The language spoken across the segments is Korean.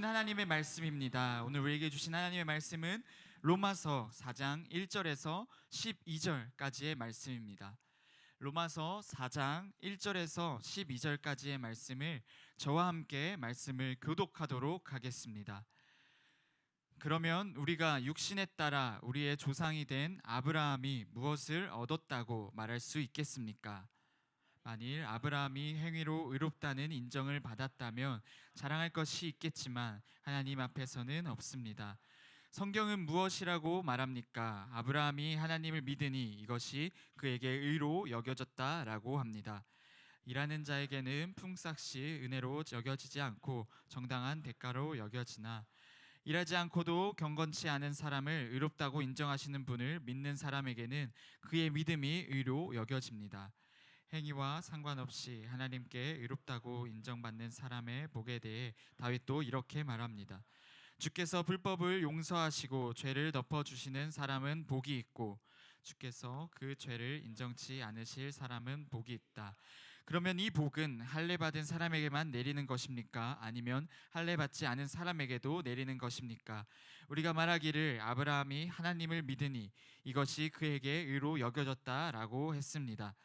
하나님의 말씀입니다. 오늘 우리에게 주신 하나님의 말씀은 로마서 4장 1절에서 12절까지의 말씀입니다. 로마서 4장 1절에서 12절까지의 말씀을 저와 함께 말씀을 교독하도록 하겠습니다. 그러면 우리가 육신에 따라 우리의 조상이 된 아브라함이 무엇을 얻었다고 말할 수 있겠습니까? 만일 아브라함이 행위로 의롭다는 인정을 받았다면 자랑할 것이 있겠지만 하나님 앞에서는 없습니다. 성경은 무엇이라고 말합니까? 아브라함이 하나님을 믿으니 이것이 그에게 의로 여겨졌다라고 합니다. 일하는 자에게는 풍삭시 은혜로 여겨지지 않고 정당한 대가로 여겨지나 일하지 않고도 경건치 않은 사람을 의롭다고 인정하시는 분을 믿는 사람에게는 그의 믿음이 의로 여겨집니다. 행위와 상관없이 하나님께 의롭다고 인정받는 사람의 복에 대해 다윗도 이렇게 말합니다. 주께서 불법을 용서하시고 죄를 덮어주시는 사람은 복이 있고 주께서 그 죄를 인정치 않으실 사람은 복이 있다. 그러면 이 복은 할례 받은 사람에게만 내리는 것입니까? 아니면 할례 받지 않은 사람에게도 내리는 것입니까? 우리가 말하기를 아브라함이 하나님을 믿으니 이것이 그에게 의로 여겨졌다라고 했습니다.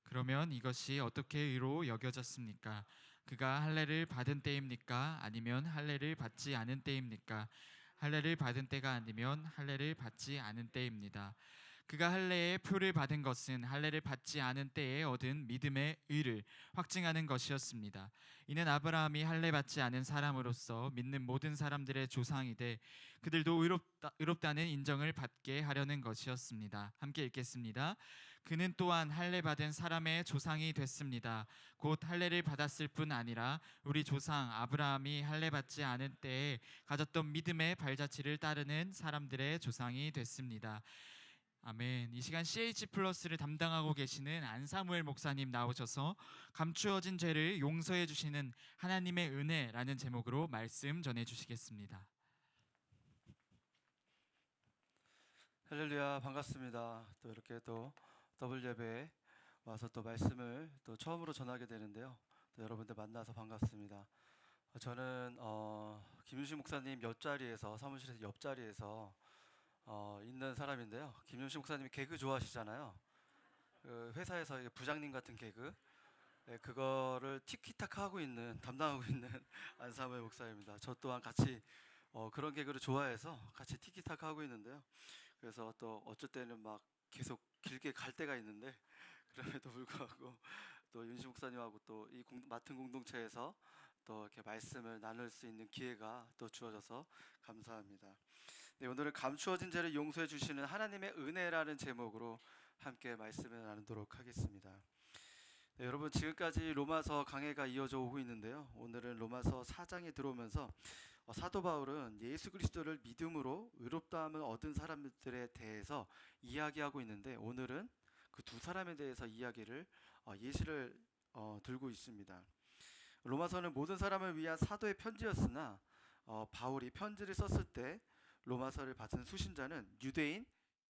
그러면 이것이 어떻게 의로 여겨졌습니까? 그가 할례를 받은 때입니까? 아니면 할례를 받지 않은 때입니까? 할례를 받은 때가 아니면 할례를 받지 않은 때입니다. 그가 할례의 표를 받은 것은 할례를 받지 않은 때에 얻은 믿음의 의를 확증하는 것이었습니다. 이는 아브라함이 할례 받지 않은 사람으로서 믿는 모든 사람들의 조상이 돼 그들도 의롭다는 인정을 받게 하려는 것이었습니다. 함께 읽겠습니다. 그는 또한 할례 받은 사람의 조상이 됐습니다. 곧 할례를 받았을 뿐 아니라 우리 조상 아브라함이 할례 받지 않은 때에 가졌던 믿음의 발자취를 따르는 사람들의 조상이 됐습니다. 아멘. 이 시간 CH 플러스를 담당하고 계시는 안사무엘 목사님 나오셔서 감추어진 죄를 용서해 주시는 하나님의 은혜라는 제목으로 말씀 전해 주시겠습니다. 할렐루야, 반갑습니다. 또 이렇게 또 더블 예배에 와서 또 말씀을 또 처음으로 전하게 되는데요. 또 여러분들 만나서 반갑습니다. 저는 김윤식 목사님 옆자리에서 사무실에서 옆자리에서 있는 사람인데요. 김윤식 목사님이 개그 좋아하시잖아요. 그 회사에서 부장님 같은 개그, 그거를 티키타카 하고 있는 담당하고 있는 안사무엘 목사입니다. 저 또한 같이 그런 개그를 좋아해서 같이 티키타카 하고 있는데요. 그래서 또 어쩔 때는 막 계속 길게 갈 때가 있는데 그럼에도 불구하고 또 윤식 목사님하고 또 이 맡은 공동체에서 또 이렇게 말씀을 나눌 수 있는 기회가 또 주어져서 감사합니다. 네, 오늘은 감추어진 죄를 용서해 주시는 하나님의 은혜라는 제목으로 함께 말씀을 나누도록 하겠습니다. 네, 여러분 지금까지 로마서 강해가 이어져 오고 있는데요. 오늘은 로마서 4장에 들어오면서 사도 바울은 예수 그리스도를 믿음으로 의롭다함을 얻은 사람들에 대해서 이야기하고 있는데 오늘은 그 두 사람에 대해서 이야기를 예시를 들고 있습니다. 로마서는 모든 사람을 위한 사도의 편지였으나 바울이 편지를 썼을 때 로마서를 받은 수신자는 유대인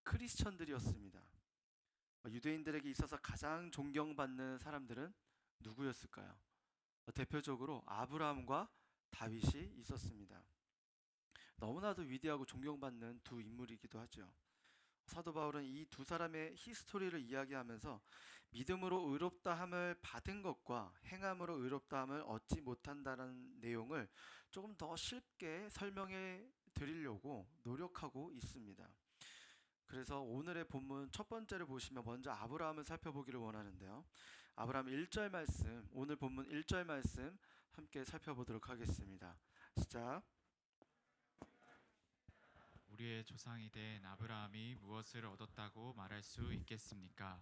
크리스천들이었습니다. 유대인들에게 있어서 가장 존경받는 사람들은 누구였을까요? 대표적으로 아브라함과 다윗이 있었습니다. 너무나도 위대하고 존경받는 두 인물이기도 하죠. 사도 바울은 이 두 사람의 히스토리를 이야기하면서 믿음으로 의롭다함을 받은 것과 행함으로 의롭다함을 얻지 못한다는 내용을 조금 더 쉽게 설명해 드리려고 노력하고 있습니다. 그래서 오늘의 본문 첫 번째를 보시면 먼저 아브라함을 살펴보기를 원하는데요. 아브라함 1절 말씀, 오늘 본문 1절 말씀 함께 살펴보도록 하겠습니다. 시작. 우리의 조상이 된 아브라함이 무엇을 얻었다고 말할 수 있겠습니까?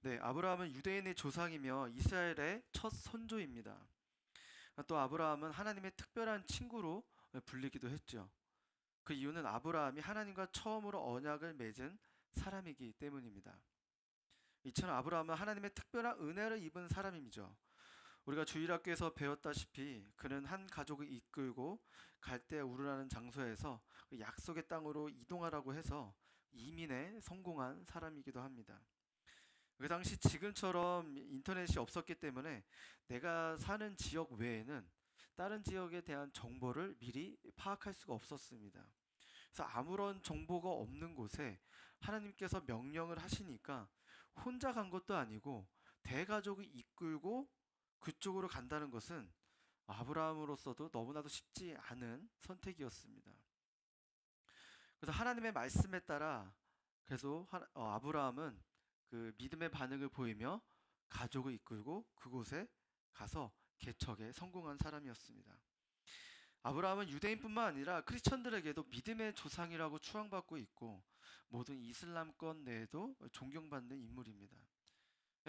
네, 아브라함은 유대인의 조상이며 이스라엘의 첫 선조입니다. 또 아브라함은 하나님의 특별한 친구로 불리기도 했죠. 그 이유는 아브라함이 하나님과 처음으로 언약을 맺은 사람이기 때문입니다. 이처럼 아브라함은 하나님의 특별한 은혜를 입은 사람이죠. 우리가 주일학교에서 배웠다시피 그는 한 가족을 이끌고 갈대 우르라는 장소에서 그 약속의 땅으로 이동하라고 해서 이민에 성공한 사람이기도 합니다. 그 당시 지금처럼 인터넷이 없었기 때문에 내가 사는 지역 외에는 다른 지역에 대한 정보를 미리 파악할 수가 없었습니다. 그래서 아무런 정보가 없는 곳에 하나님께서 명령을 하시니까 혼자 간 것도 아니고 대가족을 이끌고 그쪽으로 간다는 것은 아브라함으로서도 너무나도 쉽지 않은 선택이었습니다. 그래서 하나님의 말씀에 따라 그래서 아브라함은 그 믿음의 반응을 보이며 가족을 이끌고 그곳에 가서 개척에 성공한 사람이었습니다. 아브라함은 유대인뿐만 아니라 크리스천들에게도 믿음의 조상이라고 추앙받고 있고 모든 이슬람권 내에도 존경받는 인물입니다.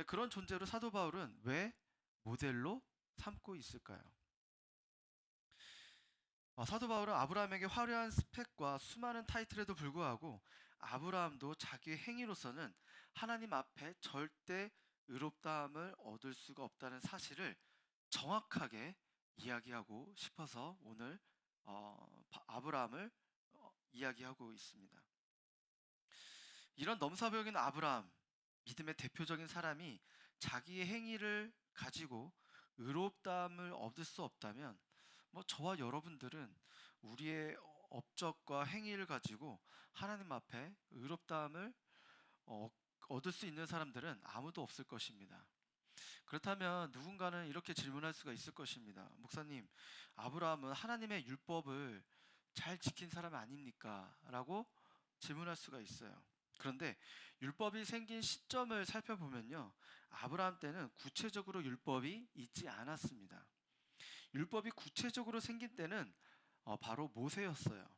그런 존재로 사도 바울은 왜 모델로 삼고 있을까요? 사도 바울은 아브라함에게 화려한 스펙과 수많은 타이틀에도 불구하고 아브라함도 자기의 행위로서는 하나님 앞에 절대 의롭다함을 얻을 수가 없다는 사실을 정확하게 이야기하고 싶어서 오늘 아브라함을 이야기하고 있습니다. 이런 넘사벽인 아브라함, 믿음의 대표적인 사람이 자기의 행위를 가지고 의롭다함을 얻을 수 없다면 저와 여러분들은 우리의 업적과 행위를 가지고 하나님 앞에 의롭다함을 얻을 수 있는 사람들은 아무도 없을 것입니다. 그렇다면 누군가는 이렇게 질문할 수가 있을 것입니다. 목사님, 아브라함은 하나님의 율법을 잘 지킨 사람 아닙니까? 라고 질문할 수가 있어요. 그런데 율법이 생긴 시점을 살펴보면요, 아브라함 때는 구체적으로 율법이 있지 않았습니다. 율법이 구체적으로 생긴 때는 바로 모세였어요.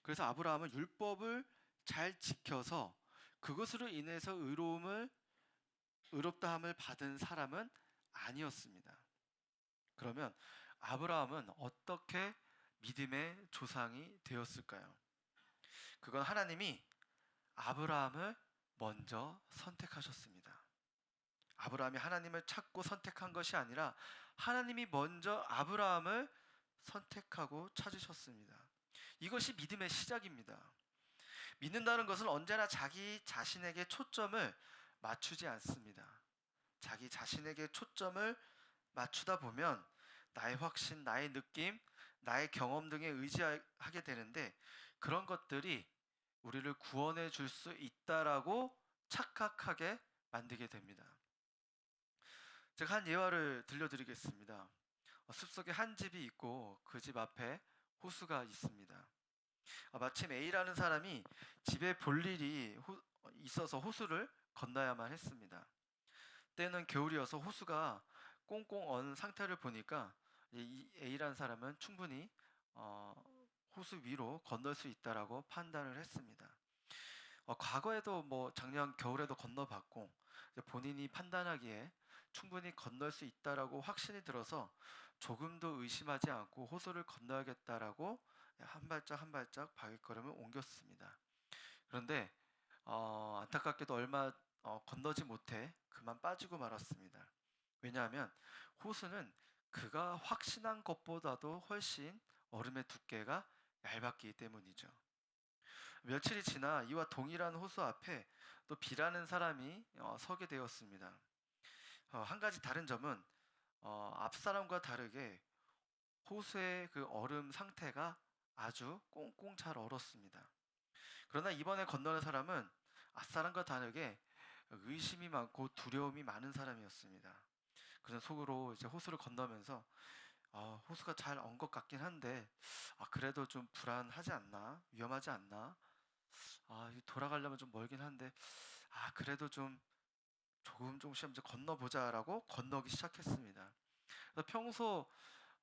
그래서 아브라함은 율법을 잘 지켜서 그것으로 인해서 의롭다함을 받은 사람은 아니었습니다. 그러면 아브라함은 어떻게 믿음의 조상이 되었을까요? 그건 하나님이 아브라함을 먼저 선택하셨습니다. 아브라함이 하나님을 찾고 선택한 것이 아니라 하나님이 먼저 아브라함을 선택하고 찾으셨습니다. 이것이 믿음의 시작입니다. 믿는다는 것은 언제나 자기 자신에게 초점을 맞추지 않습니다. 자기 자신에게 초점을 맞추다 보면 나의 확신, 나의 느낌, 나의 경험 등에 의지하게 되는데 그런 것들이 우리를 구원해 줄 수 있다라고 착각하게 만들게 됩니다. 제가 한 예화를 들려드리겠습니다. 숲속에 한 집이 있고 그 집 앞에 호수가 있습니다. 마침 A라는 사람이 집에 볼 일이 있어서 호수를 건너야만 했습니다. 때는 겨울이어서 호수가 꽁꽁 얼은 상태를 보니까 이 A라는 사람은 충분히 호수 위로 건널 수 있다라고 판단을 했습니다. 과거에도 작년 겨울에도 건너봤고 본인이 판단하기에 충분히 건널 수 있다라고 확신이 들어서 조금도 의심하지 않고 호수를 건너야겠다라고 한 발짝 한 발짝 발걸음을 옮겼습니다. 그런데 안타깝게도 얼마 건너지 못해 그만 빠지고 말았습니다. 왜냐하면 호수는 그가 확신한 것보다도 훨씬 얼음의 두께가 얇았기 때문이죠. 며칠이 지나 이와 동일한 호수 앞에 또 B라는 사람이 서게 되었습니다. 한 가지 다른 점은 앞 사람과 다르게 호수의 그 얼음 상태가 아주 꽁꽁 잘 얼었습니다. 그러나 이번에 건너는 사람은 앞사람과 다르게 의심이 많고 두려움이 많은 사람이었습니다. 그래서 속으로 이제 호수를 건너면서 호수가 잘 얼 것 같긴 한데 그래도 좀 불안하지 않나? 위험하지 않나? 돌아가려면 좀 멀긴 한데 그래도 좀 조금씩 이제 건너보자라고 건너기 시작했습니다. 그래서 평소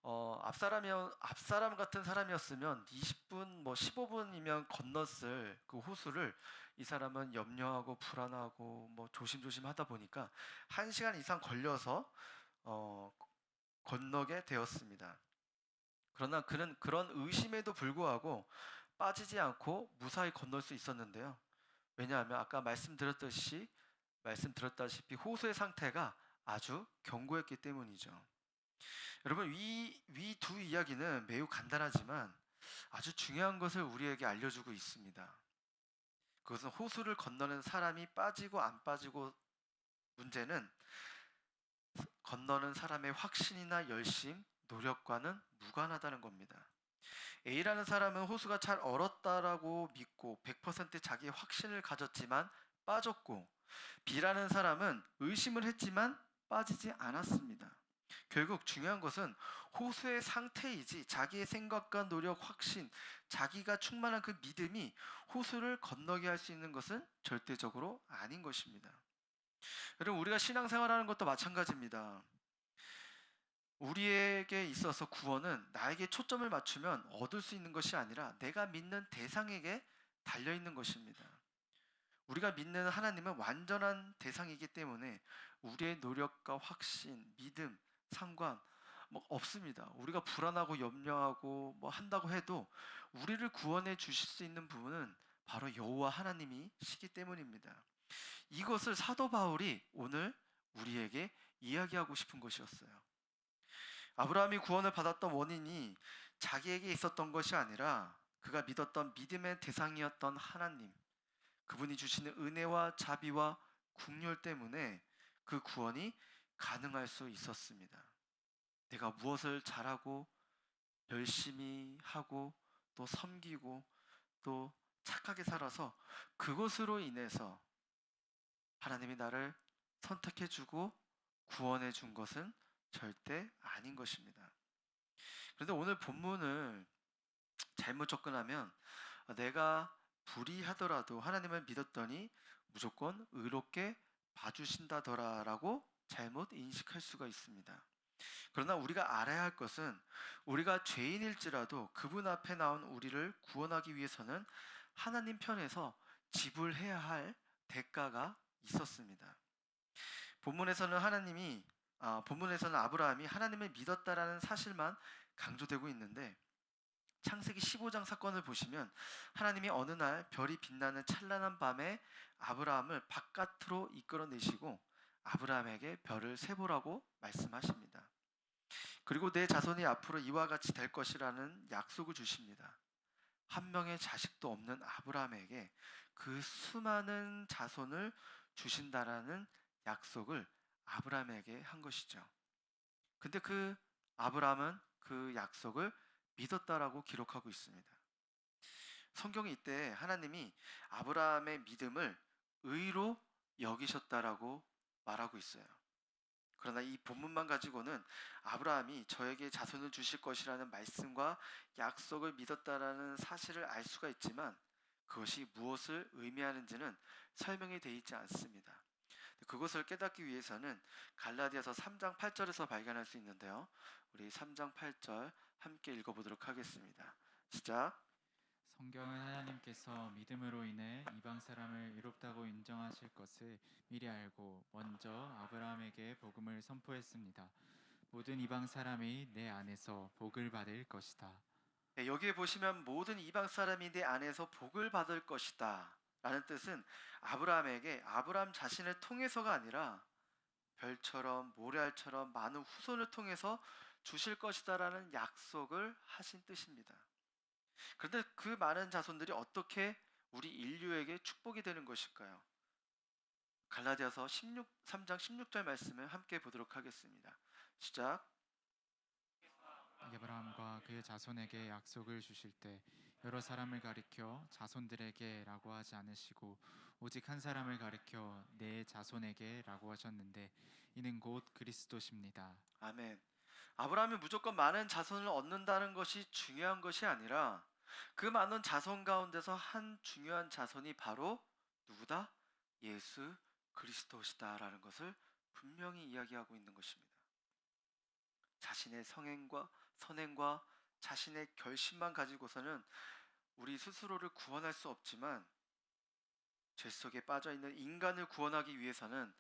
앞사람 같은 사람이었으면 20분, 15분이면 건넜을 그 호수를 이 사람은 염려하고 불안하고 조심조심 하다 보니까 1시간 이상 걸려서 건너게 되었습니다. 그러나 그는 그런 의심에도 불구하고 빠지지 않고 무사히 건널 수 있었는데요. 왜냐하면 아까 말씀드렸다시피 호수의 상태가 아주 견고했기 때문이죠. 여러분, 위 두 이야기는 매우 간단하지만 아주 중요한 것을 우리에게 알려주고 있습니다. 그것은 호수를 건너는 사람이 빠지고 안 빠지고 문제는 건너는 사람의 확신이나 열심, 노력과는 무관하다는 겁니다. A라는 사람은 호수가 잘 얼었다라고 믿고 100% 자기의 확신을 가졌지만 빠졌고, B라는 사람은 의심을 했지만 빠지지 않았습니다. 결국 중요한 것은 호수의 상태이지 자기의 생각과 노력, 확신, 자기가 충만한 그 믿음이 호수를 건너게 할 수 있는 것은 절대적으로 아닌 것입니다. 여러분, 우리가 신앙생활하는 것도 마찬가지입니다. 우리에게 있어서 구원은 나에게 초점을 맞추면 얻을 수 있는 것이 아니라 내가 믿는 대상에게 달려 있는 것입니다. 우리가 믿는 하나님은 완전한 대상이기 때문에 우리의 노력과 확신, 믿음, 상관 없습니다. 우리가 불안하고 염려하고 한다고 해도 우리를 구원해 주실 수 있는 부분은 바로 여호와 하나님이시기 때문입니다. 이것을 사도 바울이 오늘 우리에게 이야기하고 싶은 것이었어요. 아브라함이 구원을 받았던 원인이 자기에게 있었던 것이 아니라 그가 믿었던 믿음의 대상이었던 하나님, 그분이 주시는 은혜와 자비와 긍휼 때문에 그 구원이 가능할 수 있었습니다. 내가 무엇을 잘하고 열심히 하고 또 섬기고 또 착하게 살아서 그것으로 인해서 하나님이 나를 선택해 주고 구원해 준 것은 절대 아닌 것입니다. 그런데 오늘 본문을 잘못 접근하면 내가 불의하더라도 하나님을 믿었더니 무조건 의롭게 봐주신다더라라고 잘못 인식할 수가 있습니다. 그러나 우리가 알아야 할 것은 우리가 죄인일지라도 그분 앞에 나온 우리를 구원하기 위해서는 하나님 편에서 지불해야 할 대가가 있었습니다. 본문에서는 아브라함이 하나님을 믿었다라는 사실만 강조되고 있는데, 창세기 15장 사건을 보시면 하나님이 어느 날 별이 빛나는 찬란한 밤에 아브라함을 바깥으로 이끌어내시고 아브라함에게 별을 세보라고 말씀하십니다. 그리고 내 자손이 앞으로 이와 같이 될 것이라는 약속을 주십니다. 한 명의 자식도 없는 아브라함에게 그 수많은 자손을 주신다라는 약속을 아브라함에게 한 것이죠. 근데 그 아브라함은 그 약속을 믿었다라고 기록하고 있습니다. 성경이 이때 하나님이 아브라함의 믿음을 의로 여기셨다라고 말하고 있어요. 그러나 이 본문만 가지고는 아브라함이 저에게 자손을 주실 것이라는 말씀과 약속을 믿었다라는 사실을 알 수가 있지만 그것이 무엇을 의미하는지는 설명이 되어 있지 않습니다. 그것을 깨닫기 위해서는 갈라디아서 3장 8절에서 발견할 수 있는데요. 우리 3장 8절 함께 읽어보도록 하겠습니다. 시작. 성경은 하나님께서 믿음으로 인해 이방 사람을 의롭다고 인정하실 것을 미리 알고 먼저 아브라함에게 복음을 선포했습니다. 모든 이방 사람이 내 안에서 복을 받을 것이다. 네, 여기에 보시면 모든 이방 사람이 내 안에서 복을 받을 것이다 라는 뜻은 아브라함에게 아브라함 자신을 통해서가 아니라 별처럼 모래알처럼 많은 후손을 통해서 주실 것이다 라는 약속을 하신 뜻입니다. 그런데 그 많은 자손들이 어떻게 우리 인류에게 축복이 되는 것일까요? 갈라디아서 3장 16절 말씀을 함께 보도록 하겠습니다. 시작. 아브라함과 그의 자손에게 약속을 주실 때 여러 사람을 가리켜 자손들에게라고 하지 않으시고 오직 한 사람을 가리켜 내 자손에게라고 하셨는데 이는 곧 그리스도십니다. 아멘. 아브라함이 무조건 많은 자손을 얻는다는 것이 중요한 것이 아니라 그 많은 자손 가운데서 한 중요한 자손이 바로 누구다? 예수 그리스도시다라는 것을 분명히 이야기하고 있는 것입니다. 자신의 성행과 선행과 자신의 결심만 가지고서는 우리 스스로를 구원할 수 없지만 죄 속에 빠져있는 인간을 구원하기 위해서는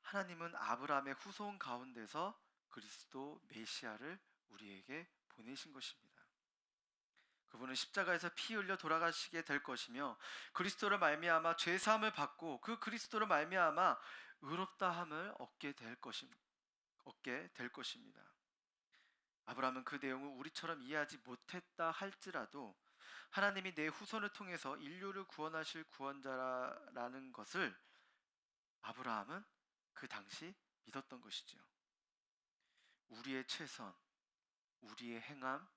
하나님은 아브라함의 후손 가운데서 그리스도 메시아를 우리에게 보내신 것입니다. 그분은 십자가에서 피 흘려 돌아가시게 될 것이며 그리스도를 말미암아 죄 사함을 받고 그 그리스도를 말미암아 의롭다함을 얻게 될 것입니다. 아브라함은 그 내용을 우리처럼 이해하지 못했다 할지라도 하나님이 내 후손을 통해서 인류를 구원하실 구원자라는 것을 아브라함은 그 당시 믿었던 것이죠. 우리의 최선, 우리의 행함,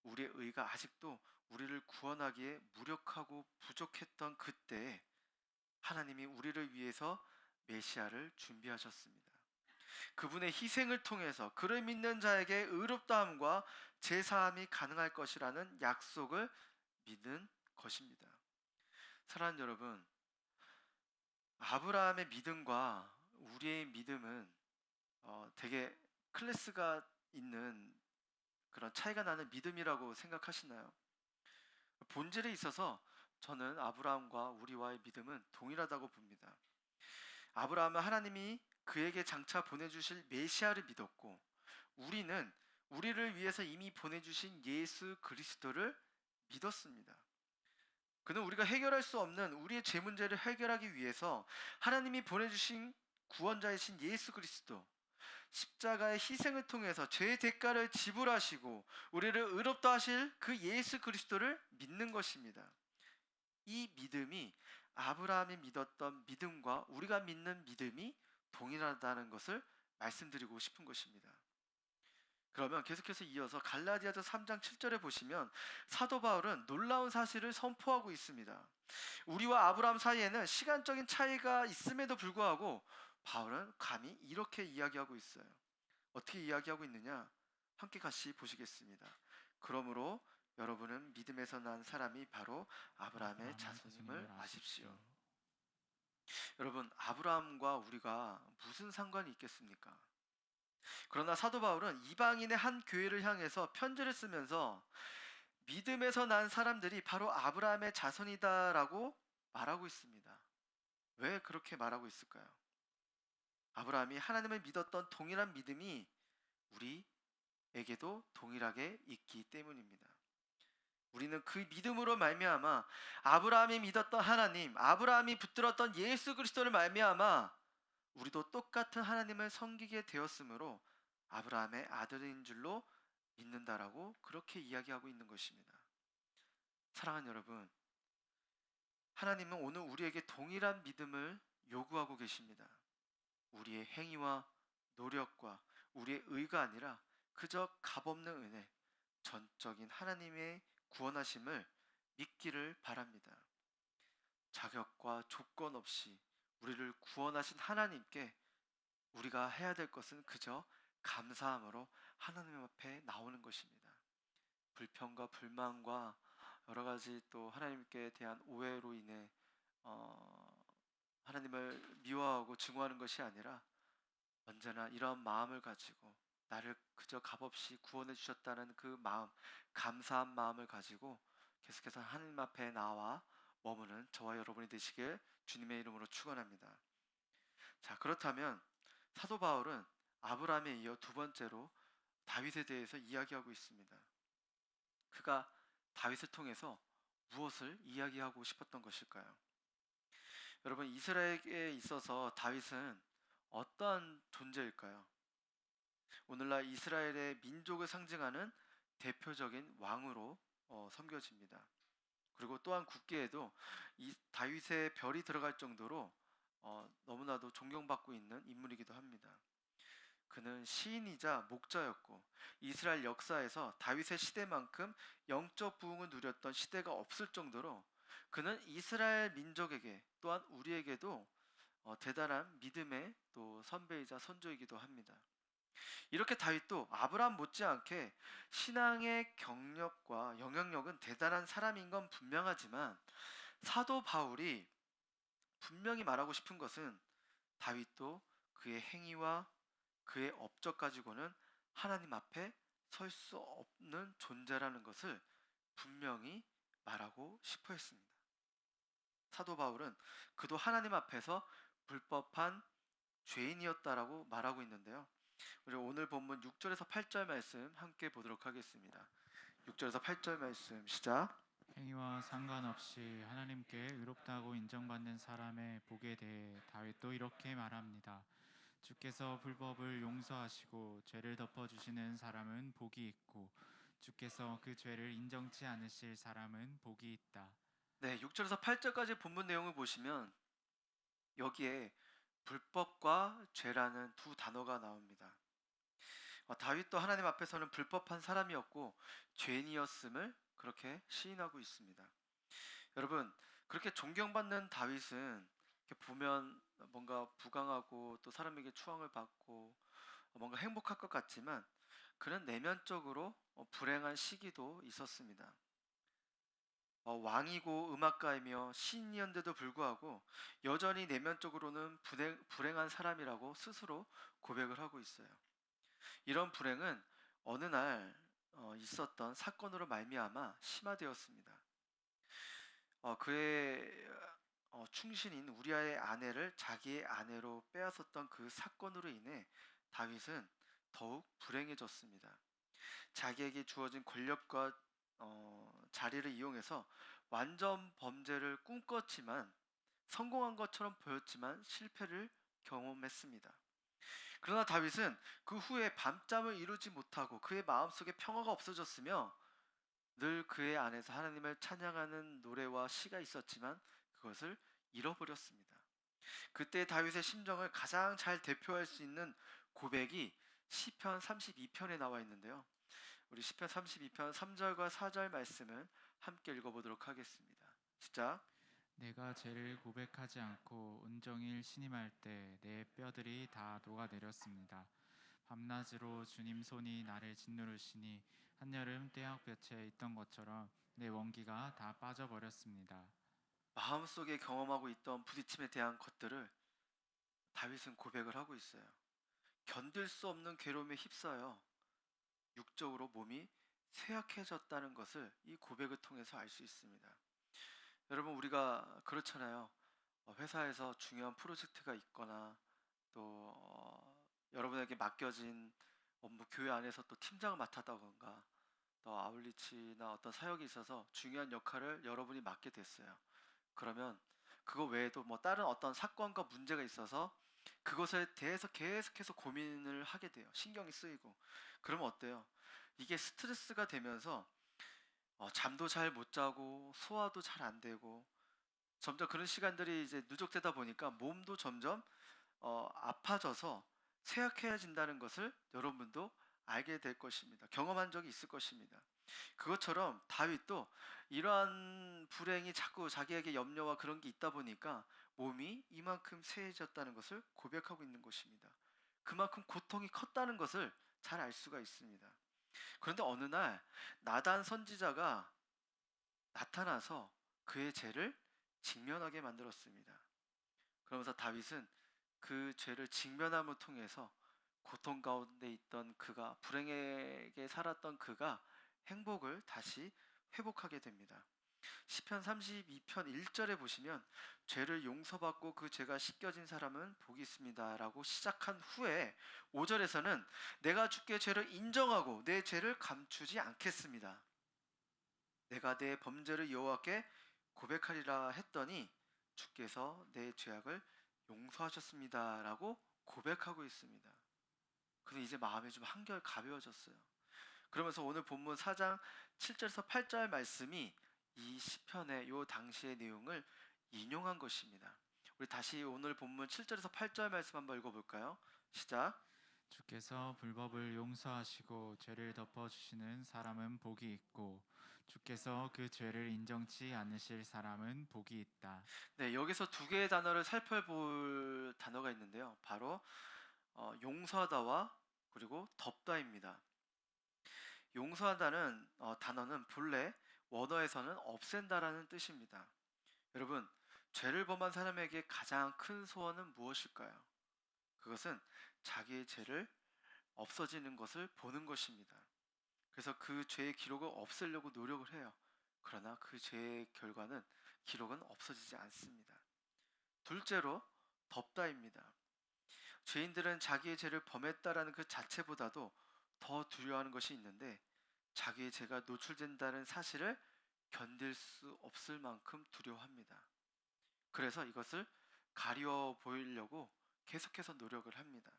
우리의 의가 아직도 우리를 구원하기에 무력하고 부족했던 그때에 하나님이 우리를 위해서 메시아를 준비하셨습니다. 그분의 희생을 통해서 그를 믿는 자에게 의롭다함과 제사함이 가능할 것이라는 약속을 믿는 것입니다. 사랑하는 여러분, 아브라함의 믿음과 우리의 믿음은 되게 클래스가 있는 그런 차이가 나는 믿음이라고 생각하시나요? 본질에 있어서 저는 아브라함과 우리와의 믿음은 동일하다고 봅니다. 아브라함은 하나님이 그에게 장차 보내주실 메시아를 믿었고, 우리는 우리를 위해서 이미 보내주신 예수 그리스도를 믿었습니다. 그는 우리가 해결할 수 없는 우리의 죄 문제를 해결하기 위해서 하나님이 보내주신 구원자이신 예수 그리스도, 십자가의 희생을 통해서 죄의 대가를 지불하시고 우리를 의롭다 하실 그 예수 그리스도를 믿는 것입니다. 이 믿음이 아브라함이 믿었던 믿음과 우리가 믿는 믿음이 동일하다는 것을 말씀드리고 싶은 것입니다. 그러면 계속해서 이어서 갈라디아서 3장 7절에 보시면 사도 바울은 놀라운 사실을 선포하고 있습니다. 우리와 아브라함 사이에는 시간적인 차이가 있음에도 불구하고 바울은 감히 이렇게 이야기하고 있어요. 어떻게 이야기하고 있느냐? 함께 같이 보시겠습니다. 그러므로 여러분은 믿음에서 난 사람이 바로 아브라함의 자손임을 아십시오. 여러분, 아브라함과 우리가 무슨 상관이 있겠습니까? 그러나 사도 바울은 이방인의 한 교회를 향해서 편지를 쓰면서 믿음에서 난 사람들이 바로 아브라함의 자손이다라고 말하고 있습니다. 왜 그렇게 말하고 있을까요? 아브라함이 하나님을 믿었던 동일한 믿음이 우리에게도 동일하게 있기 때문입니다. 우리는 그 믿음으로 말미암아 아브라함이 믿었던 하나님, 아브라함이 붙들었던 예수 그리스도를 말미암아 우리도 똑같은 하나님을 섬기게 되었으므로 아브라함의 아들인 줄로 믿는다라고 그렇게 이야기하고 있는 것입니다. 사랑하는 여러분, 하나님은 오늘 우리에게 동일한 믿음을 요구하고 계십니다. 우리의 행위와 노력과 우리의 의가 아니라 그저 값없는 은혜, 전적인 하나님의 구원하심을 믿기를 바랍니다. 자격과 조건 없이 우리를 구원하신 하나님께 우리가 해야 될 것은 그저 감사함으로 하나님 앞에 나오는 것입니다. 불평과 불만과 여러 가지 또 하나님께 대한 오해로 인해 하나님을 미워하고 증오하는 것이 아니라 언제나 이런 마음을 가지고 나를 그저 값없이 구원해 주셨다는 그 마음, 감사한 마음을 가지고 계속해서 하나님 앞에 나와 머무는 저와 여러분이 되시길 주님의 이름으로 축원합니다. 자, 그렇다면 사도 바울은 아브라함에 이어 두 번째로 다윗에 대해서 이야기하고 있습니다. 그가 다윗을 통해서 무엇을 이야기하고 싶었던 것일까요? 여러분, 이스라엘에 있어서 다윗은 어떠한 존재일까요? 오늘날 이스라엘의 민족을 상징하는 대표적인 왕으로 섬겨집니다. 그리고 또한 국계에도 이 다윗의 별이 들어갈 정도로 너무나도 존경받고 있는 인물이기도 합니다. 그는 시인이자 목자였고 이스라엘 역사에서 다윗의 시대만큼 영적 부흥을 누렸던 시대가 없을 정도로 그는 이스라엘 민족에게 또한 우리에게도 대단한 믿음의 또 선배이자 선조이기도 합니다. 이렇게 다윗도 아브라함 못지않게 신앙의 경력과 영향력은 대단한 사람인 건 분명하지만 사도 바울이 분명히 말하고 싶은 것은 다윗도 그의 행위와 그의 업적 가지고는 하나님 앞에 설 수 없는 존재라는 것을 분명히 말하고 싶어 했습니다. 사도 바울은 그도 하나님 앞에서 불법한 죄인이었다라고 말하고 있는데요. 우리 오늘 본문 6절에서 8절 말씀 함께 보도록 하겠습니다. 6절에서 8절 말씀 시작. 행위와 상관없이 하나님께 의롭다고 인정받는 사람의 복에 대해 다윗도 이렇게 말합니다. 주께서 불법을 용서하시고 죄를 덮어주시는 사람은 복이 있고 주께서 그 죄를 인정치 않으실 사람은 복이 있다. 네, 6절에서 8절까지 본문 내용을 보시면 여기에 불법과 죄라는 두 단어가 나옵니다. 다윗도 하나님 앞에서는 불법한 사람이었고 죄인이었음을 그렇게 시인하고 있습니다. 여러분, 그렇게 존경받는 다윗은 이렇게 보면 뭔가 부강하고 또 사람에게 추앙을 받고 뭔가 행복할 것 같지만 그는 내면적으로 불행한 시기도 있었습니다. 왕이고 음악가이며 시인이었는데도 불구하고 여전히 내면적으로는 불행한 사람이라고 스스로 고백을 하고 있어요. 이런 불행은 어느 날 있었던 사건으로 말미암아 심화되었습니다. 그의 충신인 우리아의 아내를 자기의 아내로 빼앗았던 그 사건으로 인해 다윗은 더욱 불행해졌습니다. 자기에게 주어진 권력과 자리를 이용해서 완전 범죄를 꿈꿨지만 성공한 것처럼 보였지만 실패를 경험했습니다. 그러나 다윗은 그 후에 밤잠을 이루지 못하고 그의 마음속에 평화가 없어졌으며 늘 그의 안에서 하나님을 찬양하는 노래와 시가 있었지만 그것을 잃어버렸습니다. 그때 다윗의 심정을 가장 잘 대표할 수 있는 고백이 시편 32편에 나와 있는데요. 우리 시편 32편 3절과 4절 말씀을 함께 읽어보도록 하겠습니다. 시작. 내가 죄를 고백하지 않고 온종일 신음할 때 내 뼈들이 다 녹아내렸습니다. 밤낮으로 주님 손이 나를 짓누르시니 한여름 태양볕에 있던 것처럼 내 원기가 다 빠져버렸습니다. 마음속에 경험하고 있던 부딪힘에 대한 것들을 다윗은 고백을 하고 있어요. 견딜 수 없는 괴로움에 휩싸여 육적으로 몸이 쇠약해졌다는 것을 이 고백을 통해서 알 수 있습니다. 여러분, 우리가 그렇잖아요. 회사에서 중요한 프로젝트가 있거나 또 여러분에게 맡겨진 업무, 교회 안에서 또 팀장을 맡았다던가 또 아울리치나 어떤 사역이 있어서 중요한 역할을 여러분이 맡게 됐어요. 그러면 그거 외에도 뭐 다른 어떤 사건과 문제가 있어서 그것에 대해서 계속해서 고민을 하게 돼요. 신경이 쓰이고. 그러면 어때요? 이게 스트레스가 되면서 잠도 잘 못 자고 소화도 잘 안 되고 점점 그런 시간들이 이제 누적되다 보니까 몸도 점점 아파져서 쇠약해진다는 것을 여러분도 알게 될 것입니다. 경험한 적이 있을 것입니다. 그것처럼 다윗도 이러한 불행이 자꾸 자기에게 염려와 그런 게 있다 보니까 몸이 이만큼 쇠해졌다는 것을 고백하고 있는 것입니다. 그만큼 고통이 컸다는 것을 잘 알 수가 있습니다. 그런데 어느 날 나단 선지자가 나타나서 그의 죄를 직면하게 만들었습니다. 그러면서 다윗은 그 죄를 직면함을 통해서 고통 가운데 있던 그가 불행하게 살았던 그가 행복을 다시 회복하게 됩니다. 시편 32편 1절에 보시면 죄를 용서받고 그 죄가 씻겨진 사람은 복이 있습니다라고 시작한 후에 5절에서는 내가 주께 죄를 인정하고 내 죄를 감추지 않겠습니다. 내가 내 범죄를 여호와께 고백하리라 했더니 주께서 내 죄악을 용서하셨습니다라고 고백하고 있습니다. 그래서 이제 마음이 좀 한결 가벼워졌어요. 그러면서 오늘 본문 4장 7절에서 8절 말씀이 이 시편의 요 당시의 내용을 인용한 것입니다. 우리 다시 오늘 본문 7절에서 8절 말씀 한번 읽어볼까요? 시작. 주께서 불법을 용서하시고 죄를 덮어주시는 사람은 복이 있고 주께서 그 죄를 인정치 않으실 사람은 복이 있다. 네, 여기서 두 개의 단어를 살펴볼 단어가 있는데요. 바로 용서하다와 그리고 덮다입니다. 용서하다는 단어는 본래 원어에서는 없앤다라는 뜻입니다. 여러분, 죄를 범한 사람에게 가장 큰 소원은 무엇일까요? 그것은 자기의 죄를 없어지는 것을 보는 것입니다. 그래서 그 죄의 기록을 없애려고 노력을 해요. 그러나 그 죄의 결과는 기록은 없어지지 않습니다. 둘째로 덮다입니다. 죄인들은 자기의 죄를 범했다라는 그 자체보다도 더 두려워하는 것이 있는데 자기의 죄가 노출된다는 사실을 견딜 수 없을 만큼 두려워합니다. 그래서 이것을 가리워 보이려고 계속해서 노력을 합니다.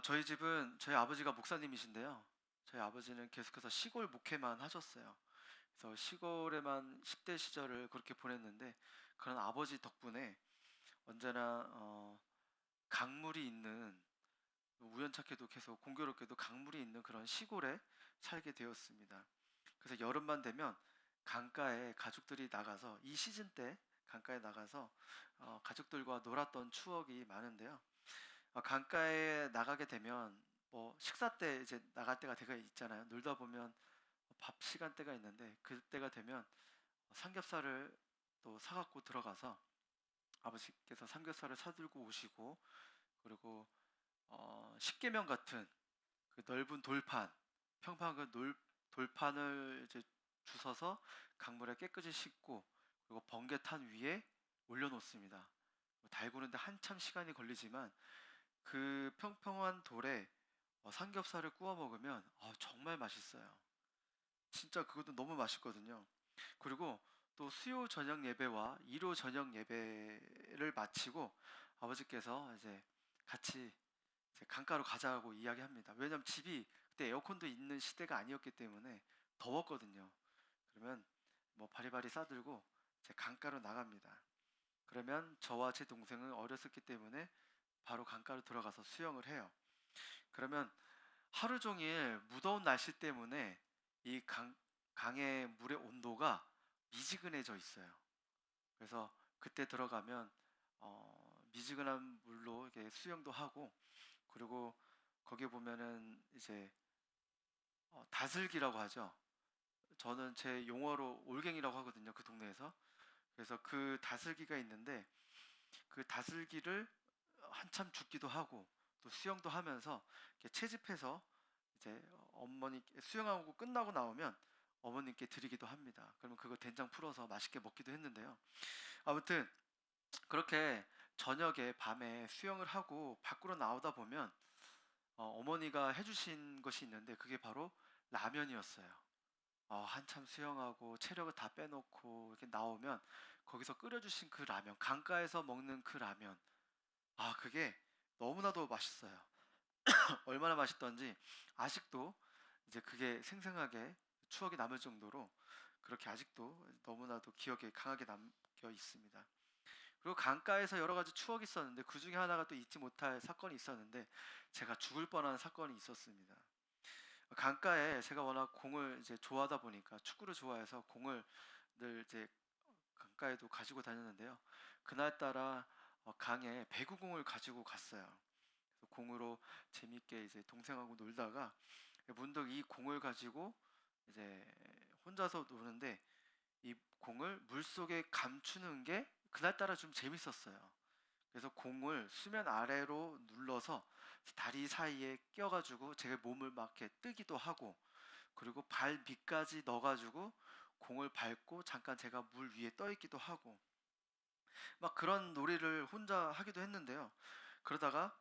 저희 집은 저희 아버지가 목사님이신데요. 저희 아버지는 계속해서 시골 목회만 하셨어요. 그래서 시골에만 10대 시절을 그렇게 보냈는데 그런 아버지 덕분에 언제나 강물이 있는 우연찮게도 계속 공교롭게도 강물이 있는 그런 시골에 살게 되었습니다. 그래서 여름만 되면 강가에 가족들이 나가서 이 시즌 때 강가에 나가서 가족들과 놀았던 추억이 많은데요. 강가에 나가게 되면 뭐 식사 때 이제 나갈 때가 되게 있잖아요. 놀다 보면 밥 시간대가 있는데 그때가 되면 삼겹살을 또 사갖고 들어가서 아버지께서 삼겹살을 사들고 오시고, 그리고 십계명 같은 그 넓은 돌판, 평평한 돌판을 이제 주워서 강물에 깨끗이 씻고, 그리고 번개탄 위에 올려놓습니다. 달구는데 한참 시간이 걸리지만 그 평평한 돌에 삼겹살을 구워 먹으면 정말 맛있어요. 진짜 그것도 너무 맛있거든요. 그리고 또 수요 저녁 예배와 일요 저녁 예배를 마치고 아버지께서 이제 같이 이제 강가로 가자고 이야기합니다. 왜냐면 집이 그때 에어컨도 있는 시대가 아니었기 때문에 더웠거든요. 그러면 뭐 바리바리 싸들고 이제 강가로 나갑니다. 그러면 저와 제 동생은 어렸었기 때문에 바로 강가로 들어가서 수영을 해요. 그러면 하루 종일 무더운 날씨 때문에 이 강의 물의 온도가 미지근해져 있어요. 그래서 그때 들어가면 미지근한 물로 이렇게 수영도 하고, 그리고 거기 보면은 이제 다슬기라고 하죠. 저는 제 용어로 올갱이라고 하거든요. 그 동네에서. 그래서 그 다슬기가 있는데 그 다슬기를 한참 줍기도 하고 또 수영도 하면서 이렇게 채집해서 이제 어머니 수영하고 끝나고 나오면 어머님께 드리기도 합니다. 그러면 그거 된장 풀어서 맛있게 먹기도 했는데요. 아무튼 그렇게 저녁에 밤에 수영을 하고 밖으로 나오다 보면 어머니가 해주신 것이 있는데 그게 바로 라면이었어요. 한참 수영하고 체력을 다 빼놓고 이렇게 나오면 거기서 끓여주신 그 라면, 강가에서 먹는 그 라면, 그게 너무나도 맛있어요. 얼마나 맛있던지 아직도 이제 그게 생생하게 추억이 남을 정도로 그렇게 아직도 너무나도 기억에 강하게 남겨 있습니다. 그리고 강가에서 여러 가지 추억이 있었는데 그 중에 하나가 또 잊지 못할 사건이 있었는데, 제가 죽을 뻔한 사건이 있었습니다. 강가에 제가 워낙 공을 이제 좋아하다 보니까 축구를 좋아해서 공을 늘 이제 강가에도 가지고 다녔는데요. 그날따라 강에 배구공을 가지고 갔어요. 그래서 공으로 재밌게 이제 동생하고 놀다가 문득 이 공을 가지고 이제 혼자서 노는데 이 공을 물속에 감추는 게 그날따라 좀 재밌었어요. 그래서 공을 수면 아래로 눌러서 다리 사이에 껴가지고 제 몸을 막 이렇게 뜨기도 하고, 그리고 발 밑까지 넣어가지고 공을 밟고 잠깐 제가 물 위에 떠 있기도 하고, 막 그런 놀이를 혼자 하기도 했는데요. 그러다가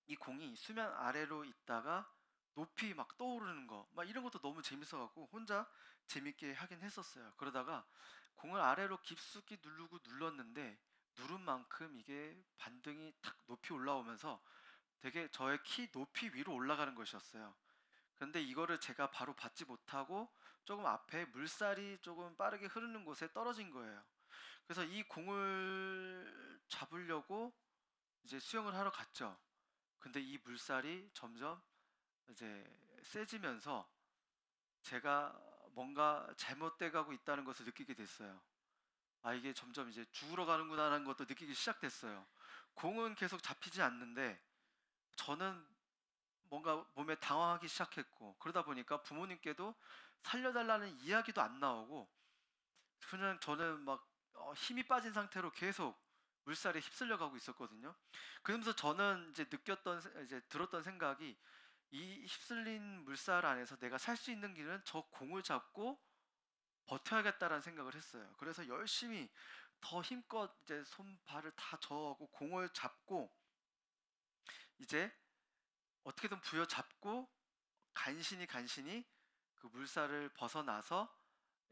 이 공이 수면 아래로 있다가 높이 막 떠오르는 거, 막 이런 것도 너무 재밌어갖고 혼자 재밌게 하긴 했었어요. 그러다가 공을 아래로 깊숙이 누르고 눌렀는데 누른 만큼 이게 반등이 탁 높이 올라오면서 되게 저의 키 높이 위로 올라가는 것이었어요. 그런데 이거를 제가 바로 받지 못하고 조금 앞에 물살이 조금 빠르게 흐르는 곳에 떨어진 거예요. 그래서 이 공을 잡으려고 이제 수영을 하러 갔죠. 근데 이 물살이 점점 이제 세지면서 제가 뭔가 잘못돼 가고 있다는 것을 느끼게 됐어요. 이게 점점 이제 죽으러 가는구나라는 것도 느끼기 시작됐어요. 공은 계속 잡히지 않는데 저는 뭔가 몸에 당황하기 시작했고, 그러다 보니까 부모님께도 살려달라는 이야기도 안 나오고 그냥 저는 막 힘이 빠진 상태로 계속 물살에 휩쓸려 가고 있었거든요. 그러면서 저는 이제 이제 들었던 생각이, 이 휩쓸린 물살 안에서 내가 살 수 있는 길은 저 공을 잡고 버텨야겠다라는 생각을 했어요. 그래서 열심히 더 힘껏 이제 손발을 다 저어고 공을 잡고 이제 어떻게든 부여잡고 간신히 그 물살을 벗어나서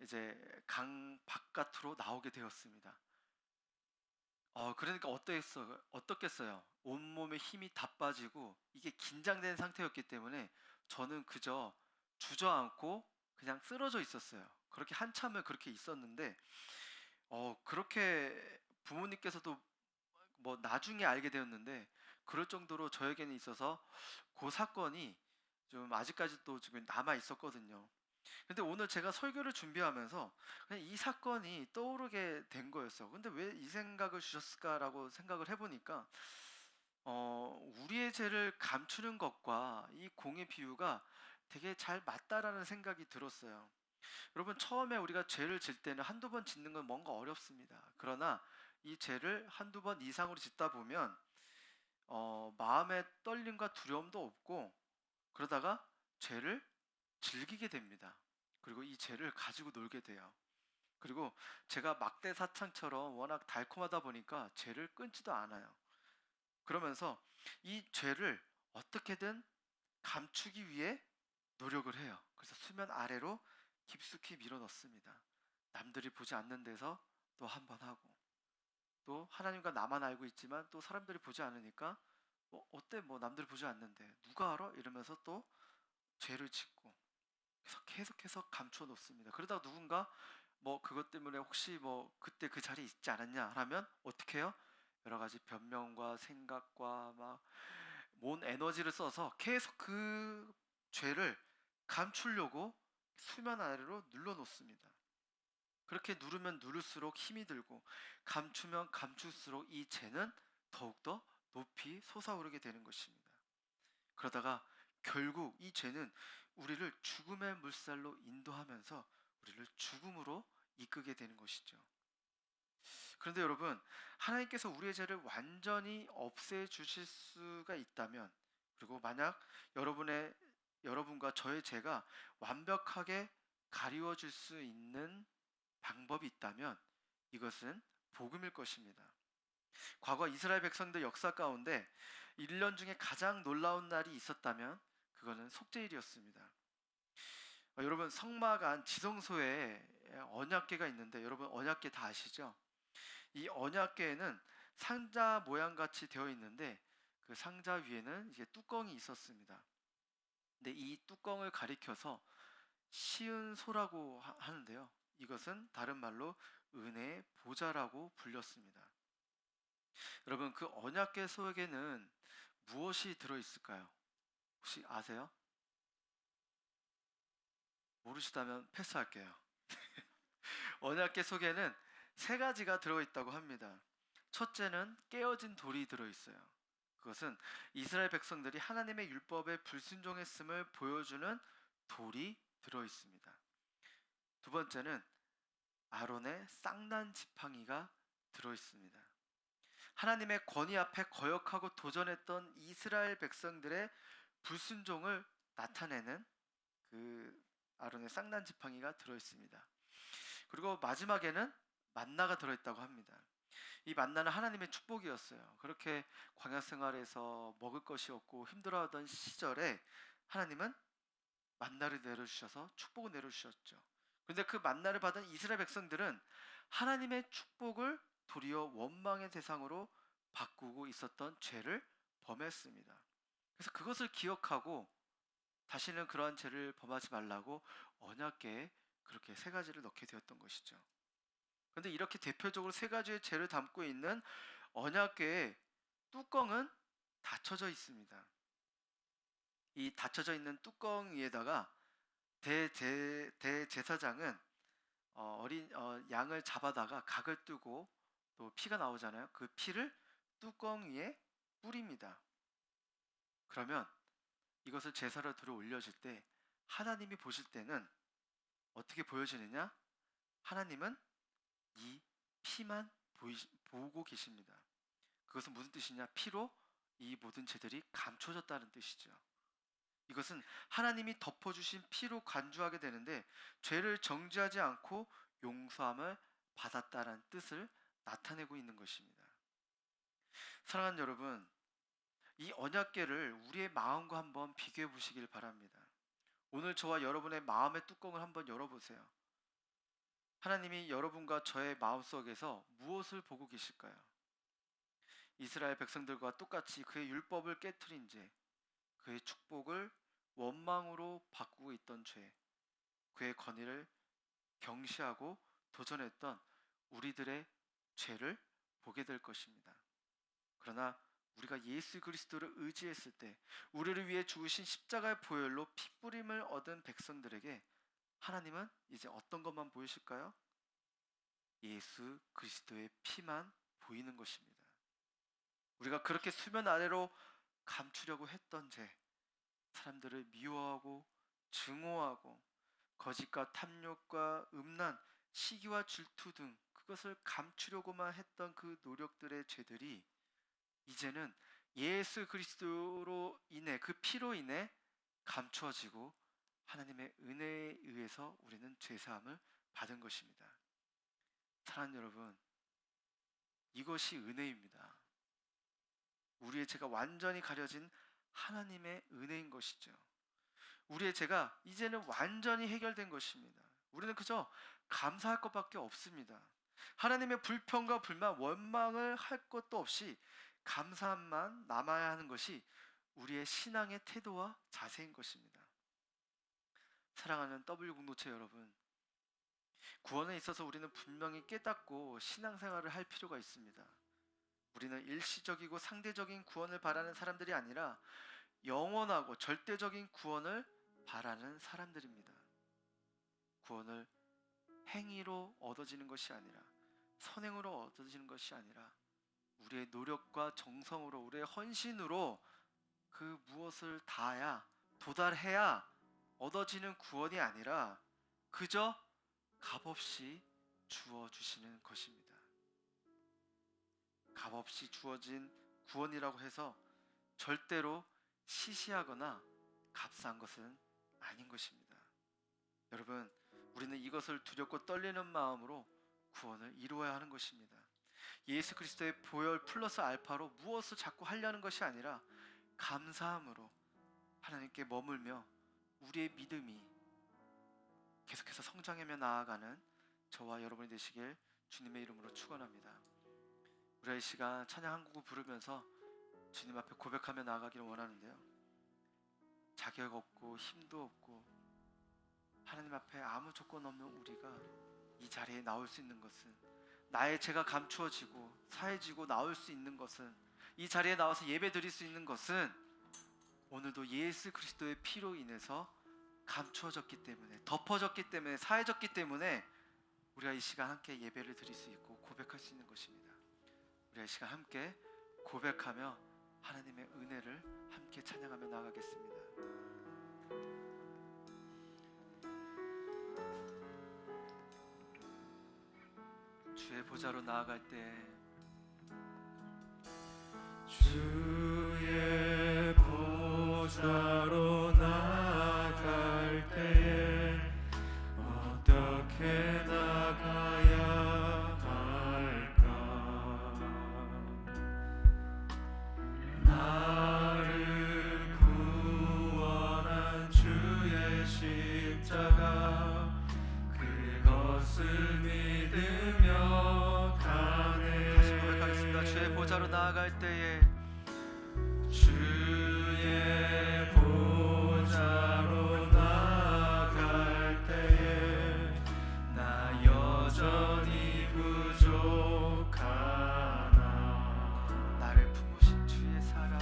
이제 강 바깥으로 나오게 되었습니다. 그러니까 어떻겠어요? 온몸에 힘이 다 빠지고 이게 긴장된 상태였기 때문에 저는 그저 주저앉고 그냥 쓰러져 있었어요. 그렇게 한참을 그렇게 있었는데 그렇게 부모님께서도 뭐 나중에 알게 되었는데 그럴 정도로 저에게는 있어서 그 사건이 좀 아직까지도 지금 남아 있었거든요. 근데 오늘 제가 설교를 준비하면서 그냥 이 사건이 떠오르게 된 거였어요. 근데 왜 이 생각을 주셨을까라고 생각을 해보니까 우리의 죄를 감추는 것과 이 공의 비유가 되게 잘 맞다라는 생각이 들었어요. 여러분, 처음에 우리가 죄를 질 때는 한두 번 짓는 건 뭔가 어렵습니다. 그러나 이 죄를 한두 번 이상으로 짓다 보면 마음의 떨림과 두려움도 없고, 그러다가 죄를 즐기게 됩니다. 그리고 이 죄를 가지고 놀게 돼요. 그리고 제가 막대 사탕처럼 워낙 달콤하다 보니까 죄를 끊지도 않아요. 그러면서 이 죄를 어떻게든 감추기 위해 노력을 해요. 그래서 수면 아래로 깊숙이 밀어 넣습니다. 남들이 보지 않는 데서 또 한 번 하고, 또 하나님과 나만 알고 있지만 또 사람들이 보지 않으니까 어때, 뭐 남들이 보지 않는데 누가 알아? 이러면서 또 죄를 짓고, 그래서 계속해서 감춰 놓습니다. 그러다가 누군가 뭐 그것 때문에 혹시 뭐 그때 그 자리에 있지 않았냐 하면 어떻게 해요? 여러 가지 변명과 생각과 막 온 에너지를 써서 계속 그 죄를 감추려고 수면 아래로 눌러 놓습니다. 그렇게 누르면 누를수록 힘이 들고, 감추면 감출수록 이 죄는 더욱더 높이 솟아오르게 되는 것입니다. 그러다가 결국 이 죄는 우리를 죽음의 물살로 인도하면서 우리를 죽음으로 이끄게 되는 것이죠. 그런데 여러분, 하나님께서 우리의 죄를 완전히 없애 주실 수가 있다면, 그리고 만약 여러분과 저의 죄가 완벽하게 가리워질 수 있는 방법이 있다면 이것은 복음일 것입니다. 과거 이스라엘 백성들 역사 가운데 1년 중에 가장 놀라운 날이 있었다면 그거는 속죄일이었습니다. 여러분, 성막 안 지성소에 언약궤가 있는데, 여러분 언약궤 다 아시죠? 이 언약궤에는 상자 모양 같이 되어 있는데 그 상자 위에는 이제 뚜껑이 있었습니다. 근데 이 뚜껑을 가리켜서 시은소라고 하는데요. 이것은 다른 말로 은혜의 보좌라고 불렸습니다. 여러분, 그 언약궤 속에는 무엇이 들어 있을까요? 혹시 아세요? 모르시다면 패스할게요. 언약궤 속에는 세 가지가 들어있다고 합니다. 첫째는 깨어진 돌이 들어있어요. 그것은 이스라엘 백성들이 하나님의 율법에 불순종했음을 보여주는 돌이 들어있습니다. 두 번째는 아론의 쌍난 지팡이가 들어있습니다. 하나님의 권위 앞에 거역하고 도전했던 이스라엘 백성들의 불순종을 나타내는 그 아론의 쌍난 지팡이가 들어있습니다. 그리고 마지막에는 만나가 들어있다고 합니다. 이 만나는 하나님의 축복이었어요. 그렇게 광야 생활에서 먹을 것이 없고 힘들어하던 시절에 하나님은 만나를 내려주셔서 축복을 내려주셨죠. 그런데 그 만나를 받은 이스라엘 백성들은 하나님의 축복을 도리어 원망의 대상으로 바꾸고 있었던 죄를 범했습니다. 그래서 그것을 기억하고 다시는 그러한 죄를 범하지 말라고 언약궤에 그렇게 세 가지를 넣게 되었던 것이죠. 그런데 이렇게 대표적으로 세 가지의 죄를 담고 있는 언약궤의 뚜껑은 닫혀져 있습니다. 이 닫혀져 있는 뚜껑 위에다가 대제사장은 양을 잡아다가 각을 뜨고 또 피가 나오잖아요. 그 피를 뚜껑 위에 뿌립니다. 그러면 이것을 제사로 들어 올려질 때 하나님이 보실 때는 어떻게 보여지느냐? 하나님은 이 피만 보고 계십니다. 그것은 무슨 뜻이냐? 피로 이 모든 죄들이 감춰졌다는 뜻이죠. 이것은 하나님이 덮어주신 피로 간주하게 되는데 죄를 정죄하지 않고 용서함을 받았다는 뜻을 나타내고 있는 것입니다. 사랑하는 여러분, 이 언약궤를 우리의 마음과 한번 비교해 보시길 바랍니다. 오늘 저와 여러분의 마음의 뚜껑을 한번 열어보세요. 하나님이 여러분과 저의 마음속에서 무엇을 보고 계실까요? 이스라엘 백성들과 똑같이 그의 율법을 깨트린 죄, 그의 축복을 원망으로 바꾸고 있던 죄, 그의 권위를 경시하고 도전했던 우리들의 죄를 보게 될 것입니다. 그러나 우리가 예수 그리스도를 의지했을 때 우리를 위해 죽으신 십자가의 보혈로 피뿌림을 얻은 백성들에게 하나님은 이제 어떤 것만 보이실까요? 예수 그리스도의 피만 보이는 것입니다. 우리가 그렇게 수면 아래로 감추려고 했던 죄, 사람들을 미워하고 증오하고 거짓과 탐욕과 음란, 시기와 질투 등 그것을 감추려고만 했던 그 노력들의 죄들이 이제는 예수 그리스도로 인해, 그 피로 인해 감추어지고 하나님의 은혜에 의해서 우리는 죄사함을 받은 것입니다. 사랑하는 여러분, 이것이 은혜입니다. 우리의 죄가 완전히 가려진 하나님의 은혜인 것이죠. 우리의 죄가 이제는 완전히 해결된 것입니다. 우리는 그저 감사할 것밖에 없습니다. 하나님의 불평과 불만, 원망을 할 것도 없이 감사함만 남아야 하는 것이 우리의 신앙의 태도와 자세인 것입니다. 사랑하는 W 공동체 여러분, 구원에 있어서 우리는 분명히 깨닫고 신앙생활을 할 필요가 있습니다. 우리는 일시적이고 상대적인 구원을 바라는 사람들이 아니라 영원하고 절대적인 구원을 바라는 사람들입니다. 구원을 행위로 얻어지는 것이 아니라, 선행으로 얻어지는 것이 아니라 우리의 노력과 정성으로, 우리의 헌신으로 그 무엇을 다해야, 도달해야 얻어지는 구원이 아니라 그저 값없이 주어주시는 것입니다. 값없이 주어진 구원이라고 해서 절대로 시시하거나 값싼 것은 아닌 것입니다. 여러분, 우리는 이것을 두렵고 떨리는 마음으로 구원을 이루어야 하는 것입니다. 예수 그리스도의 보혈 플러스 알파로 무엇을 자꾸 하려는 것이 아니라 감사함으로 하나님께 머물며 우리의 믿음이 계속해서 성장하며 나아가는 저와 여러분이 되시길 주님의 이름으로 축원합니다. 우리가 이 시간 찬양 한 곡을 부르면서 주님 앞에 고백하며 나아가기를 원하는데요, 자격 없고 힘도 없고 하나님 앞에 아무 조건 없는 우리가 이 자리에 나올 수 있는 것은, 나의 죄가 감추어지고 사해지고 나올 수 있는 것은, 이 자리에 나와서 예배 드릴 수 있는 것은 오늘도 예수 그리스도의 피로 인해서 감추어졌기 때문에, 덮어졌기 때문에, 사해졌기 때문에 우리가 이 시간 함께 예배를 드릴 수 있고 고백할 수 있는 것입니다. 우리가 이 시간 함께 고백하며 하나님의 은혜를 함께 찬양하며 나아가겠습니다. 주의 보좌로 나아갈 때, 주의 보좌로 나아갈 때에 어떻게 나가야 할까? 나를 구원한 주의 십자가, 그것을 믿으며 가네. 다시 고백하겠습니다. 주의 보좌로 나아갈 때에, 주의 보좌로 나아갈 때에 나 여전히 부족하나. 나를 품으신 주의 사랑,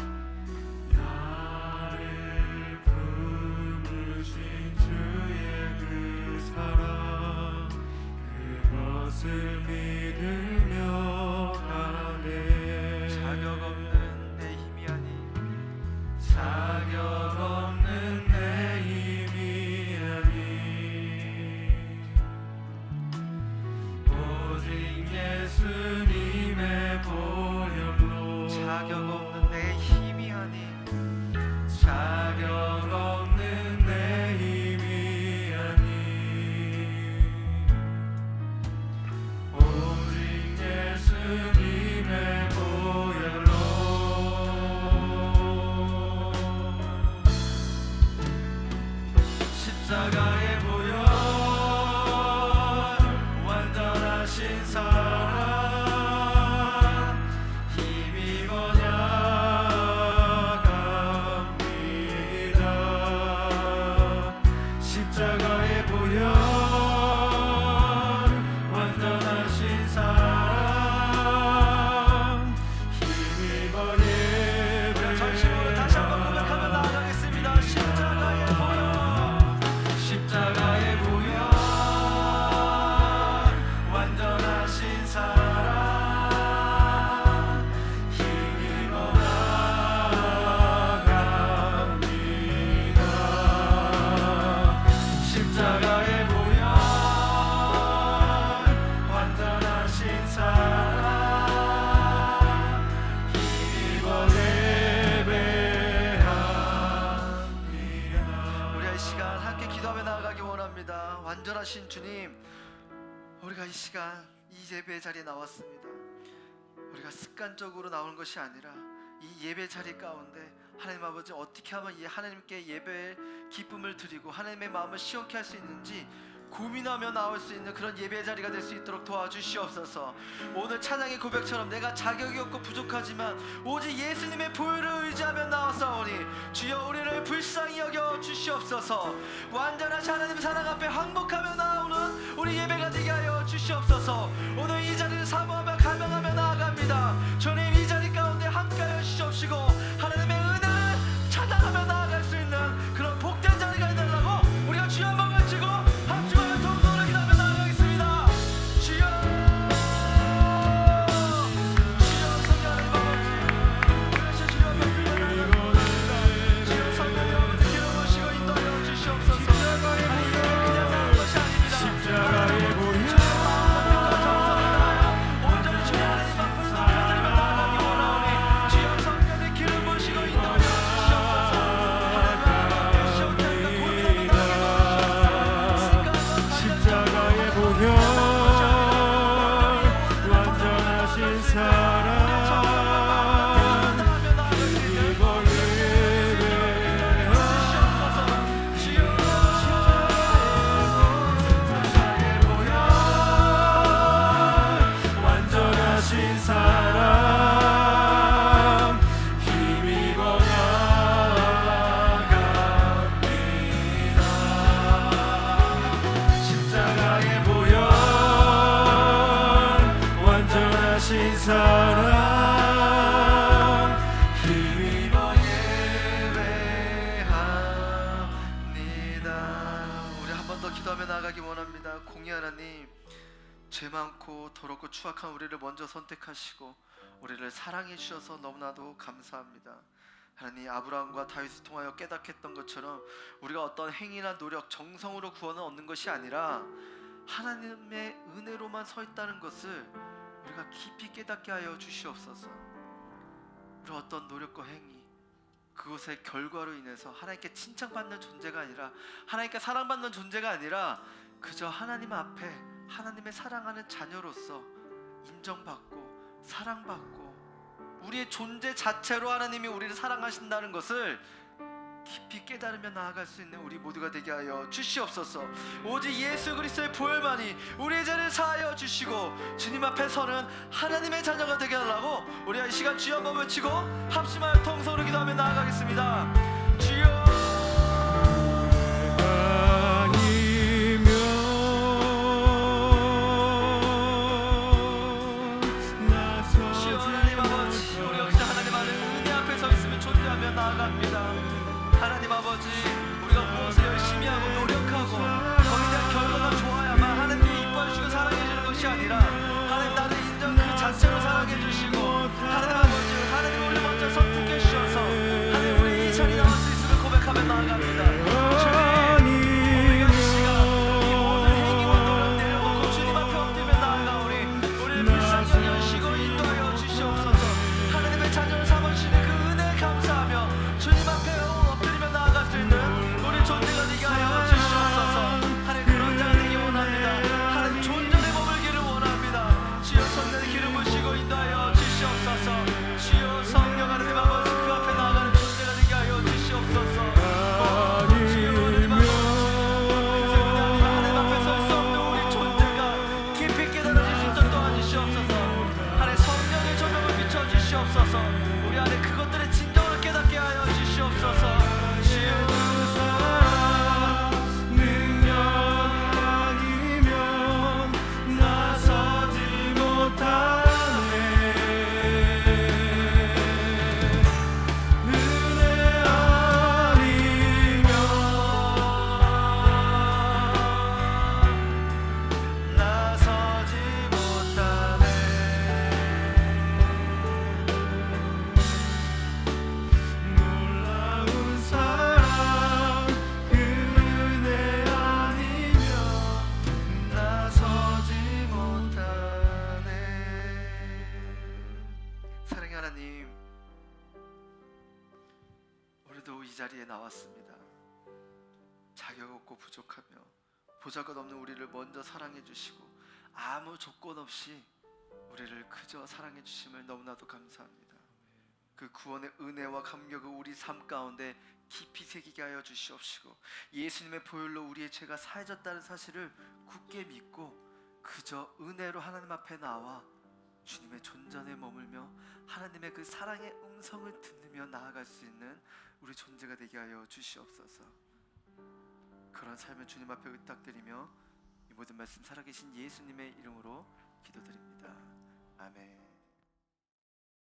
나를 품으신 주의 그 사랑, 그것을 믿으며 가네. 자격 없는 내 힘이 아닌, 자격 없는 내 힘이 아닌 오직 예수님의 보혈로, 자격 없는 내 힘이 아닌, 자격 없는 내 힘이 아닌 오직 예수님의 보혈로. 십자가의 보혈, 완전하신 사랑, 힘입어 나갑니다. 십자가의 보혈, 완전하신 사랑, 힘입어 완전하신 주님, 우리가 이 시간 이 예배 자리에 나왔습니다. 우리가 습관적으로 나오는 것이 아니라 이 예배 자리 가운데 하나님 아버지 어떻게 하면 이 하나님께 예배의 기쁨을 드리고 하나님의 마음을 시원케 할 수 있는지 고민하며 나올 수 있는 그런 예배 자리가 될 수 있도록 도와주시옵소서. 오늘 찬양의 고백처럼 내가 자격이 없고 부족하지만 오직 예수님의 보혈을 의지하며 나왔사오니 주여 우리를 불쌍히 여겨 주시옵소서. 완전하신 하나님 사랑 앞에 항복하며 나오는 우리 예배가 되게 하여 주시옵소서. 오늘 이 자리를 사모하며 갈망하며 나아갑니다. 주님 이 자리 가운데 함께하여 주시옵시고 하나님의 은혜를 찬양하며 나아갈 수 있는 그런 복된 자리가 되달라고 우리가 주여 한번 외치고 합주하며 통성으로 기도하며 나아가겠습니다. 주여, 주여 성령의 아버지, 그래서 주여 명령하는 주여 성령의 아버지 기름 부으시고 인도하여 주시옵소서. 아니 그냥 나온 것이 아닙니다. 십자가의 보혈 온전히 주의 하나님 앞을 높여드리며 나아가기 원하오니 주여 성령의 기름 부으시고 인도하여 주시옵소서. 하나님 앞에 시원케 하니까 고민하며 나아가게 도와주시옵소서. 십자가의 보혈 완전하신 사랑 이걸 완전하신 사랑 힘입어 나아갑니다. 십자가의 보혈 완전하신 사랑 힘입어 예배합니다. 우리 한 번 더 기도하며 나아가기 원합니다. 공의 하나님, 죄 많고 더럽고 추악한 우리를 먼저 선택하시고 우리를 사랑해 주셔서 너무나도 감사합니다. 하나님, 아브라함과 다윗을 통하여 깨닫게 했던 것처럼 우리가 어떤 행위나 노력, 정성으로 구원을 얻는 것이 아니라 하나님의 은혜로만 서 있다는 것을 우리가 깊이 깨닫게 하여 주시옵소서. 우리 어떤 노력과 행위, 그것의 결과로 인해서 하나님께 칭찬받는 존재가 아니라 하나님께 사랑받는 존재가 아니라 그저 하나님 앞에 하나님의 사랑하는 자녀로서 인정받고 사랑받고 우리의 존재 자체로 하나님이 우리를 사랑하신다는 것을 깊이 깨달으며 나아갈 수 있는 우리 모두가 되게 하여 주시옵소서. 오직 예수 그리스도의 보혈만이 우리의 죄를 사하여 주시고 주님 앞에 서는 하나님의 자녀가 되게 하려고 우리가 이 시간 주여 한번 외치고 합심하여 통성으로 기도하며 나아가겠습니다. 주여, 주여 하나님 아버지, 우리 역시 하나님 안에 은혜 앞에 서 있으면 존재하며 나아갑니다. 하나님 아버지, 우리가 무엇을 열심히 하고 노력하고 거기에 대한 결과가 좋아야만 하나님이 이뻐해 주시고 사랑해 주는 것이 아니라 하나님 나를 인정 그 자체로 사랑해 주시고 하나님 아버지, 하나님 우리를 먼저 선택해 주셔서 하나님 우리 이 자리에 나올 수 있음을 고백하며 나아갑니다. 주님, 우리가 이 시간 이 모든 행위와 노력 내려놓고 주님 앞에 엎드리며 나아가오니 우리를 불쌍히 여기시고 인도하여 주시옵소서. 하나님의 자녀를 삼으시는 그 은혜에 감사하며 주님 앞에 엎드리며 나아갈 수 있는 우리 존재가 되게 하여 주시옵소서. 하나님 그런 자가 되기 원합니다. 하나님 존전의 법을 기를 원합니다. 주여 성령의 기름 부으시고 인도하여 주시옵소서. 주여 성령 하나님 아버지, 그 앞에 나아가는 존재가 되게 하여 주시옵소서. 주여 하나님 아버지, 그래서 하나님 앞에 설 수 없는 우리 존재가 깊이 깨달아질 수 있도록 도와주시옵소서. 하나님 성령의 조명을 비춰주시옵소서. 우리 안에 그것들의 진정을 깨닫게 하여 주시옵소서. 주여, 능력 아니면 나서지 못하네. 은혜 아니면 나서지 못하네. 놀라운 사랑 그 은혜 아니면 나서지 못하네. 사랑의 하나님, 우리도 이 자리에 나왔습니다. 자격 없고 부족하며 보잘것없는 우리를 먼저 사랑해 주시고 아무 조건 없이 우리를 그저 사랑해 주심을 너무나도 감사합니다. 그 구원의 은혜와 감격을 우리 삶 가운데 깊이 새기게 하여 주시옵시고 예수님의 보혈로 우리의 죄가 사해졌다는 사실을 굳게 믿고 그저 은혜로 하나님 앞에 나와 주님의 존전에 머물며 하나님의 그 사랑의 음성을 듣으며 나아갈 수 있는 우리 존재가 되게 하여 주시옵소서. 그런 삶을 주님 앞에 의탁드리며 이 모든 말씀 살아계신 예수님의 이름으로 기도드립니다. 아멘.